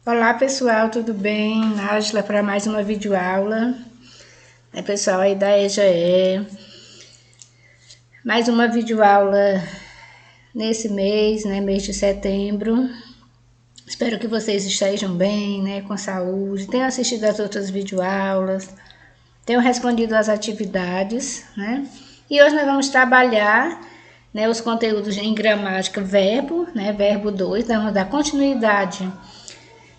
Olá pessoal, tudo bem? Nájila para mais uma videoaula. Pessoal aí da EJE. Mais uma videoaula nesse mês, mês de setembro. Espero que vocês estejam bem, com saúde. Tenham assistido as outras videoaulas. Tenham respondido às atividades, E hoje nós vamos trabalhar os conteúdos em gramática, verbo, verbo 2. Vamos dar continuidade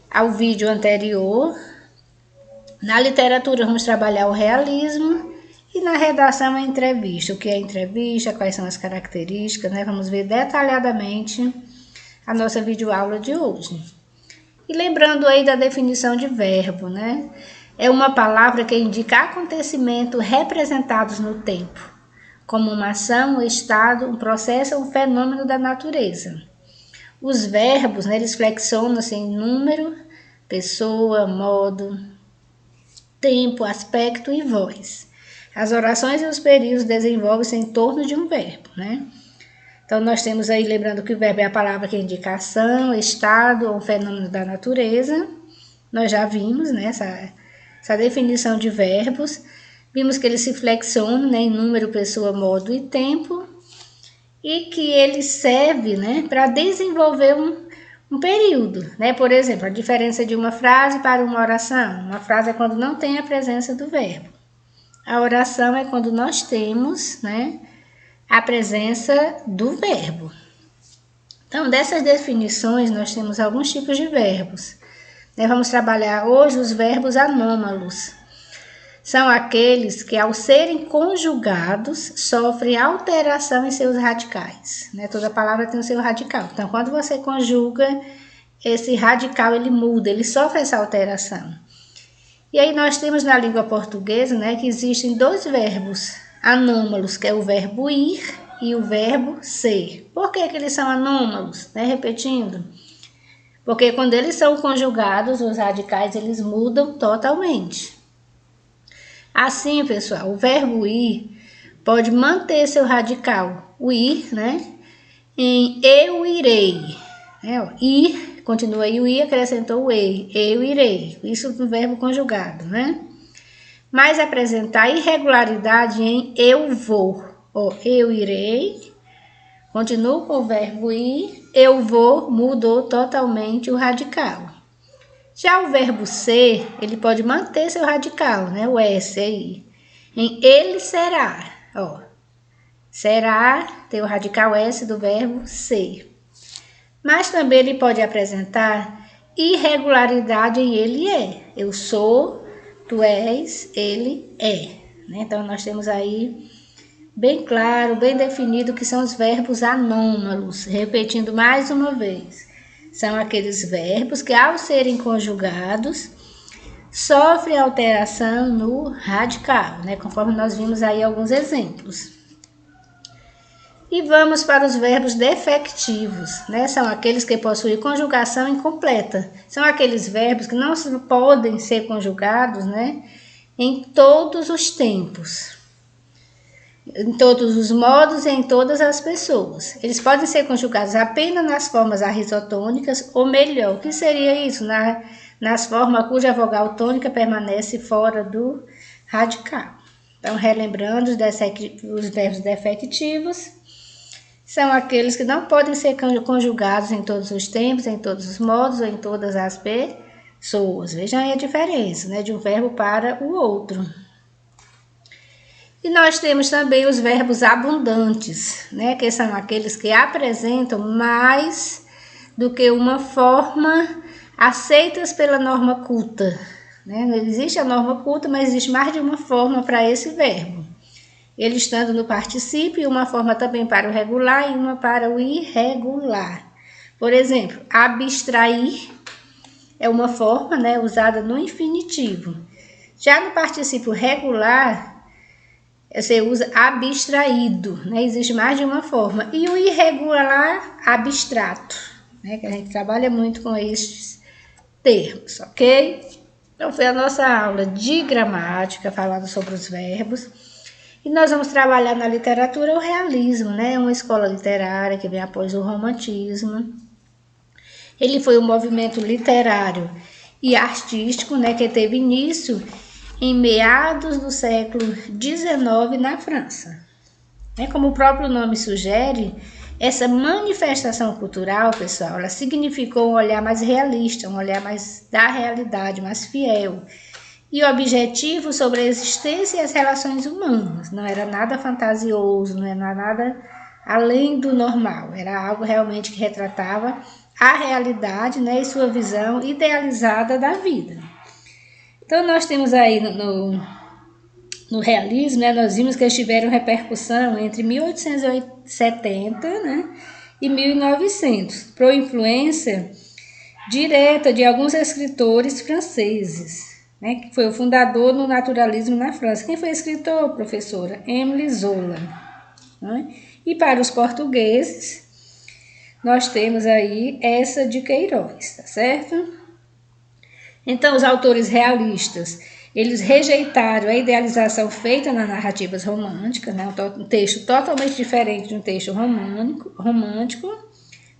ao vídeo anterior. Na literatura vamos trabalhar o realismo e na redação a entrevista. O que é entrevista, quais são as características, Vamos ver detalhadamente a nossa videoaula de hoje. E lembrando aí da definição de verbo, É uma palavra que indica acontecimentos representados no tempo, como uma ação, um estado, um processo ou um fenômeno da natureza. Os verbos, eles flexionam-se em número, pessoa, modo, tempo, aspecto e voz. As orações e os períodos desenvolvem-se em torno de um verbo, Então, nós temos aí, lembrando que o verbo é a palavra que indica ação, estado ou fenômeno da natureza. Nós já vimos, essa definição de verbos. Vimos que eles se flexionam, em número, pessoa, modo e tempo. E que ele serve, para desenvolver um período, Por exemplo, a diferença de uma frase para uma oração. Uma frase é quando não tem a presença do verbo. A oração é quando nós temos, a presença do verbo. Então, dessas definições, nós temos alguns tipos de verbos. Vamos trabalhar hoje os verbos anômalos. São aqueles que, ao serem conjugados, sofrem alteração em seus radicais. Toda palavra tem o seu radical. Então, quando você conjuga, esse radical ele muda, ele sofre essa alteração. E aí nós temos na língua portuguesa, que existem dois verbos anômalos, que é o verbo ir e o verbo ser. Por que eles são anômalos? Repetindo. Porque quando eles são conjugados, os radicais eles mudam totalmente. Assim, pessoal, o verbo ir pode manter seu radical, o ir, em eu irei. Ir, continua aí o ir, acrescentou o ei, eu irei. Isso no verbo conjugado, Mas apresentar irregularidade em eu vou. Eu irei, continua com o verbo ir, eu vou, mudou totalmente o radical. Já o verbo ser, ele pode manter seu radical, o S aí. Em ele será, Será, tem o radical S do verbo ser. Mas também ele pode apresentar irregularidade em ele é. Eu sou, tu és, ele é. Então, nós temos aí bem claro, bem definido que são os verbos anômalos. Repetindo mais uma vez. São aqueles verbos que, ao serem conjugados, sofrem alteração no radical, conforme nós vimos aí alguns exemplos. E vamos para os verbos defectivos, São aqueles que possuem conjugação incompleta. São aqueles verbos que não podem ser conjugados, em todos os tempos, em todos os modos e em todas as pessoas. Eles podem ser conjugados apenas nas formas arrisotônicas, ou melhor, o que seria isso? Nas formas cuja vogal tônica permanece fora do radical. Então, relembrando os verbos defectivos, são aqueles que não podem ser conjugados em todos os tempos, em todos os modos ou em todas as pessoas. Vejam aí a diferença, de um verbo para o outro. E nós temos também os verbos abundantes, que são aqueles que apresentam mais do que uma forma aceitas pela norma culta. Não existe a norma culta, mas existe mais de uma forma para esse verbo. Ele estando no particípio, uma forma também para o regular e uma para o irregular. Por exemplo, abstrair é uma forma usada no infinitivo. Já no particípio regular, você usa abstraído, Existe mais de uma forma. E o irregular, abstrato, que a gente trabalha muito com estes termos, ok? Então, foi a nossa aula de gramática, falando sobre os verbos. E nós vamos trabalhar na literatura o realismo, uma escola literária que vem após o romantismo. Ele foi um movimento literário e artístico, né, que teve início em meados do século XIX na França. Como o próprio nome sugere, essa manifestação cultural, pessoal, ela significou um olhar mais realista, um olhar mais da realidade, mais fiel e objetivo sobre a existência e as relações humanas. Não era nada fantasioso, não era nada além do normal, era algo realmente que retratava a realidade, né, e sua visão idealizada da vida. Então nós temos aí no realismo, né, nós vimos que eles tiveram repercussão entre 1870, né, e 1900, por influência direta de alguns escritores franceses, né, que foi o fundador do naturalismo na França. Quem foi escritor, professora? Émile Zola. Né? E para os portugueses, nós temos aí essa de Queiroz, tá certo? Então, os autores realistas, eles rejeitaram a idealização feita nas narrativas românticas, né? Um texto totalmente diferente de um texto romântico,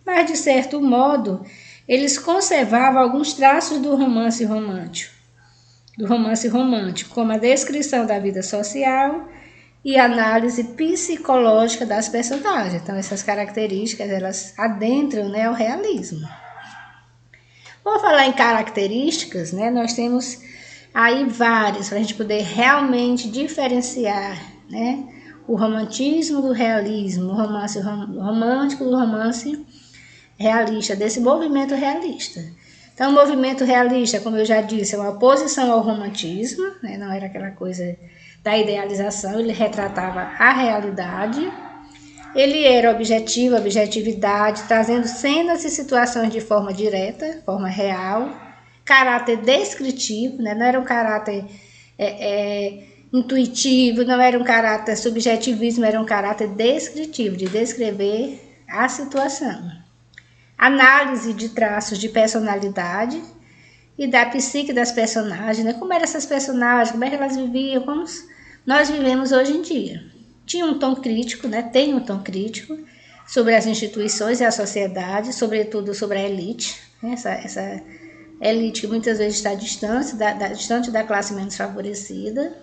mas, de certo modo, eles conservavam alguns traços do romance romântico, como a descrição da vida social e análise psicológica das personagens. Então, essas características, elas adentram, né, o realismo. Vou falar em características, né, nós temos aí várias, para a gente poder realmente diferenciar, né, o romantismo do realismo, o romance romântico do romance realista, desse movimento realista. Então, o movimento realista, como eu já disse, é uma oposição ao romantismo, né, não era aquela coisa da idealização, ele retratava a realidade, ele era objetivo, objetividade, trazendo cenas e situações de forma direta, forma real, caráter descritivo, né? Não era um caráter intuitivo, não era um caráter subjetivismo, era um caráter descritivo, de descrever a situação. Análise de traços de personalidade e da psique das personagens, né? Como eram essas personagens, como é que elas viviam, como nós vivemos hoje em dia. Tinha um tom crítico, né? Tem um tom crítico sobre as instituições e a sociedade, sobretudo sobre a elite, né? Essa elite que muitas vezes está distante da classe menos favorecida.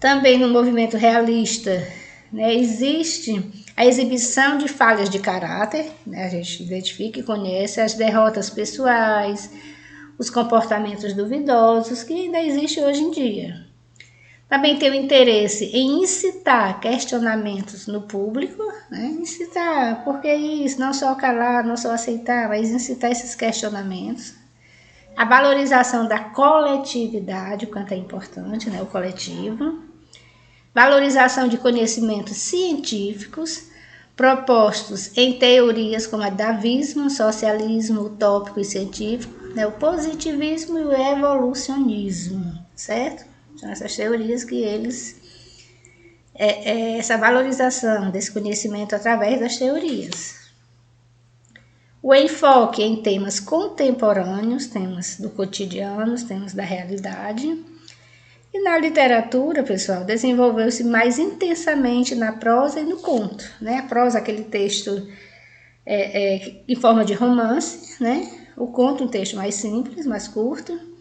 Também no movimento realista, né, existe a exibição de falhas de caráter, né? A gente identifica e conhece as derrotas pessoais, os comportamentos duvidosos que ainda existem hoje em dia. Também tem o interesse em incitar questionamentos no público, né? Incitar, por que isso? Não só calar, não só aceitar, mas incitar esses questionamentos. A valorização da coletividade, o quanto é importante, né? O coletivo. Valorização de conhecimentos científicos propostos em teorias como a Davismo, socialismo utópico e científico, né? O positivismo e o evolucionismo, certo? São essas teorias que eles... essa valorização desse conhecimento através das teorias. O enfoque em temas contemporâneos, temas do cotidiano, temas da realidade. E na literatura, pessoal, desenvolveu-se mais intensamente na prosa e no conto, né? A prosa, aquele texto em forma de romance, né? O conto, um texto mais simples, mais curto.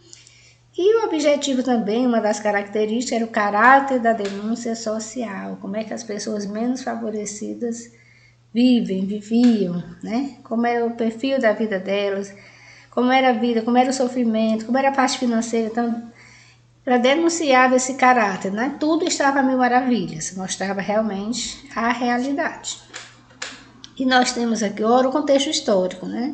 E o objetivo também, uma das características, era o caráter da denúncia social. Como é que as pessoas menos favorecidas viviam, né? Como era o perfil da vida delas, como era a vida, como era o sofrimento, como era a parte financeira. Então, para denunciar esse caráter, né? Tudo estava a mil maravilhas, mostrava realmente a realidade. E nós temos aqui agora o contexto histórico, né?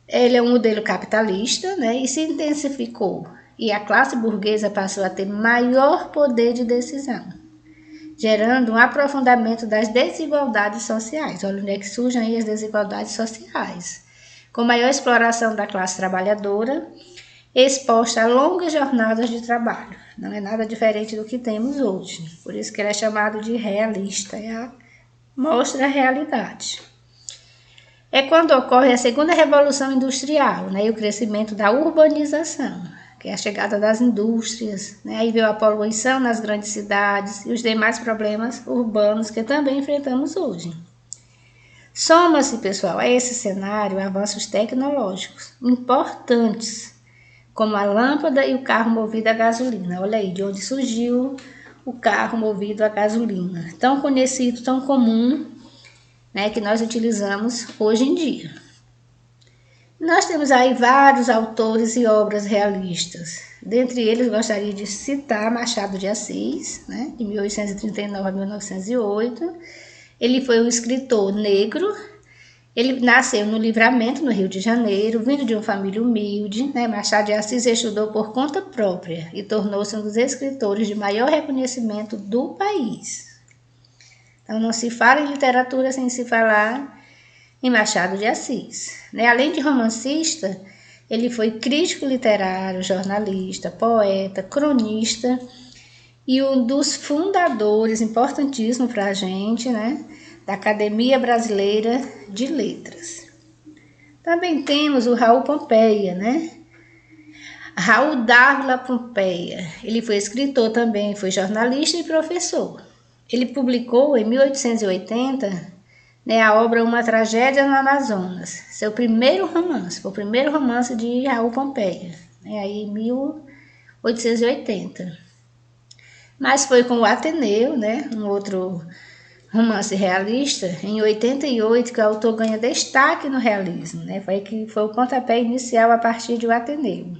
Ele é um modelo capitalista, né? E se intensificou. E a classe burguesa passou a ter maior poder de decisão, gerando um aprofundamento das desigualdades sociais. Olha onde é que surgem aí as desigualdades sociais. Com maior exploração da classe trabalhadora, exposta a longas jornadas de trabalho. Não é nada diferente do que temos hoje. Por isso que ele é chamado de realista. Mostra a realidade. É quando ocorre a segunda revolução industrial, né, e o crescimento da urbanização, que é a chegada das indústrias, né, aí veio a poluição nas grandes cidades e os demais problemas urbanos que também enfrentamos hoje. Soma-se, pessoal, a esse cenário avanços tecnológicos importantes, como a lâmpada e o carro movido a gasolina. Olha aí de onde surgiu o carro movido a gasolina, tão conhecido, tão comum, né, que nós utilizamos hoje em dia. Nós temos aí vários autores e obras realistas. Dentre eles, gostaria de citar Machado de Assis, né, de 1839 a 1908. Ele foi um escritor negro. Ele nasceu no Livramento, no Rio de Janeiro, vindo de uma família humilde, né? Machado de Assis estudou por conta própria e tornou-se um dos escritores de maior reconhecimento do país. Então, não se fala em literatura sem se falar em Machado de Assis, né? Além de romancista, ele foi crítico literário, jornalista, poeta, cronista e um dos fundadores, importantíssimo para a gente, né, da Academia Brasileira de Letras. Também temos o Raul Pompeia, né? Raul Dávila Pompeia. Ele foi escritor também, foi jornalista e professor. Ele publicou em 1880, né, a obra Uma Tragédia no Amazonas, seu primeiro romance, foi o primeiro romance de Raul Pompeia, né, aí em 1880. Mas foi com o Ateneu, né, um outro romance realista, em 88, que o autor ganha destaque no realismo, né, foi o pontapé inicial a partir de O Ateneu.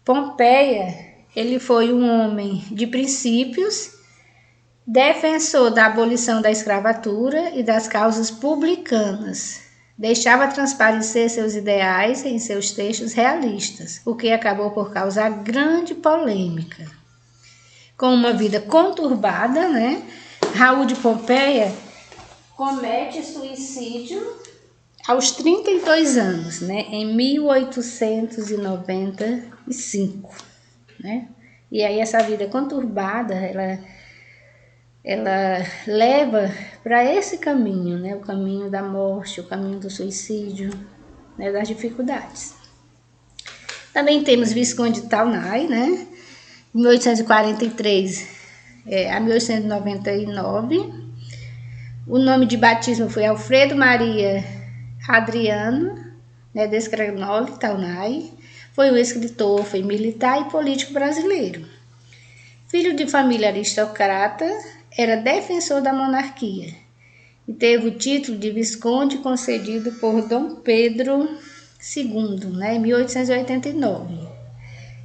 Pompeia, ele foi um homem de princípios, defensor da abolição da escravatura e das causas publicanas. Deixava transparecer seus ideais em seus textos realistas, o que acabou por causar grande polêmica. Com uma vida conturbada, né, Raul de Pompeia comete suicídio aos 32 anos, né, em 1895. Né? E aí essa vida conturbada, ela leva para esse caminho, né? O caminho da morte, o caminho do suicídio, né? Das dificuldades. Também temos Visconde de Taunay, né? 1843 a 1899. O nome de batismo foi Alfredo Maria Adriano, né? Descrenoli Taunay. Foi um escritor, foi militar e político brasileiro. Filho de família aristocrata, era defensor da monarquia e teve o título de Visconde concedido por Dom Pedro II, né, em 1889.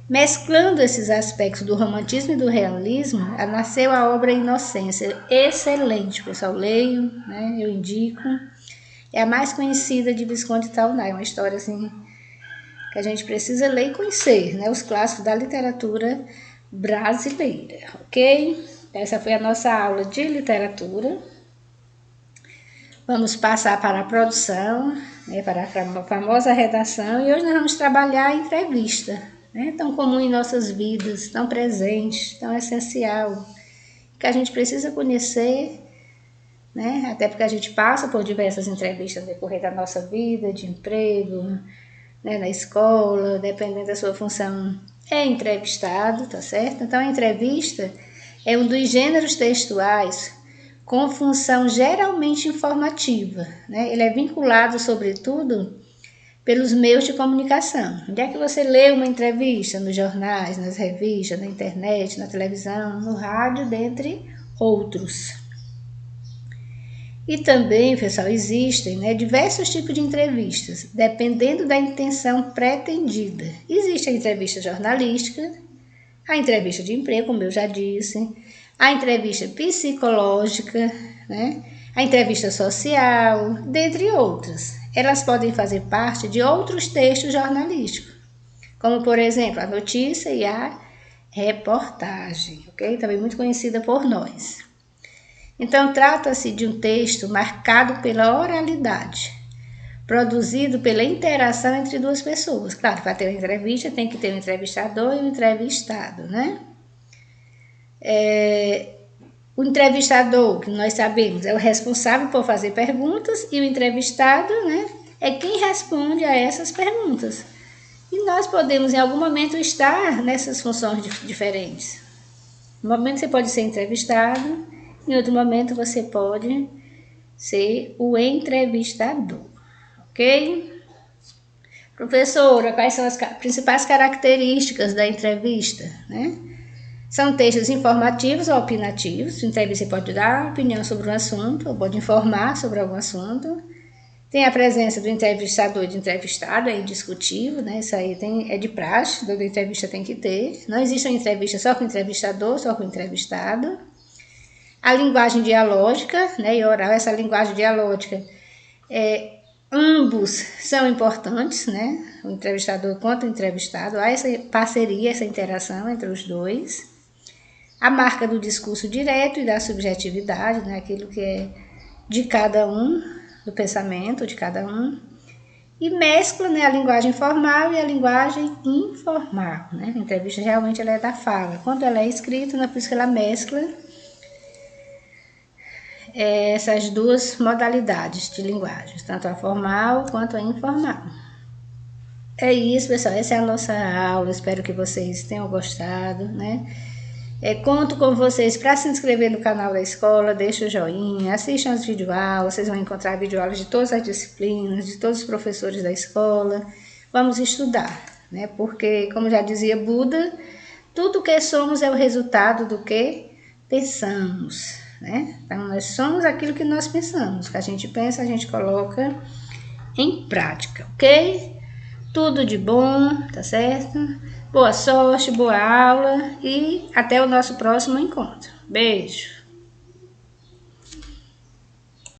Mesclando esses aspectos do romantismo e do realismo, nasceu a obra Inocência, excelente, pessoal, leiam, né, eu indico. É a mais conhecida de Visconde de Taunay, uma história assim que a gente precisa ler e conhecer, né, os clássicos da literatura brasileira, ok? Essa foi a nossa aula de literatura. Vamos passar para a produção, né, para a famosa redação, e hoje nós vamos trabalhar a entrevista, né, tão comum em nossas vidas, tão presente, tão essencial, que a gente precisa conhecer, né, até porque a gente passa por diversas entrevistas no decorrer da nossa vida, de emprego, né, na escola, dependendo da sua função, é entrevistado, tá certo? Então, a entrevista é um dos gêneros textuais com função geralmente informativa, né? Ele é vinculado, sobretudo, pelos meios de comunicação. Onde é que você lê uma entrevista? Nos jornais, nas revistas, na internet, na televisão, no rádio, dentre outros. E também, pessoal, existem, né, diversos tipos de entrevistas, dependendo da intenção pretendida. Existe a entrevista jornalística, a entrevista de emprego, como eu já disse, a entrevista psicológica, né, a entrevista social, dentre outras. Elas podem fazer parte de outros textos jornalísticos, como, por exemplo, a notícia e a reportagem, ok? Também muito conhecida por nós. Então, trata-se de um texto marcado pela oralidade, produzido pela interação entre duas pessoas. Claro, para ter uma entrevista tem que ter um entrevistador e um entrevistado, né? O entrevistador, que nós sabemos, é o responsável por fazer perguntas, e o entrevistado, né, é quem responde a essas perguntas. E nós podemos, em algum momento, estar nessas funções diferentes. No momento você pode ser entrevistado, em outro momento você pode ser o entrevistador, ok? Professora, quais são as principais características da entrevista, né? São textos informativos ou opinativos. Entrevista pode dar opinião sobre um assunto, ou pode informar sobre algum assunto. Tem a presença do entrevistador e do entrevistado, é indiscutível, né? Isso aí é de praxe, toda entrevista tem que ter. Não existe uma entrevista só com o entrevistador, só com o entrevistado. A linguagem dialógica, né, e oral, essa linguagem dialógica, ambos são importantes, né? O entrevistador quanto o entrevistado, há essa parceria, essa interação entre os dois. A marca do discurso direto e da subjetividade, né? Aquilo que é de cada um, do pensamento de cada um. E mescla, né, a linguagem formal e a linguagem informal, né? A entrevista realmente ela é da fala. Quando ela é escrita, não é por isso que ela mescla essas duas modalidades de linguagens, tanto a formal quanto a informal. É isso, pessoal. Essa é a nossa aula. Espero que vocês tenham gostado, né? Conto com vocês para se inscrever no canal da escola, deixa o joinha, assistam as videoaulas, vocês vão encontrar videoaulas de todas as disciplinas, de todos os professores da escola. Vamos estudar, né? Porque, como já dizia Buda, tudo que somos é o resultado do que pensamos, né? Então, nós somos aquilo que nós pensamos. O que a gente pensa, a gente coloca em prática, ok? Tudo de bom, tá certo? Boa sorte, boa aula e até o nosso próximo encontro. Beijo!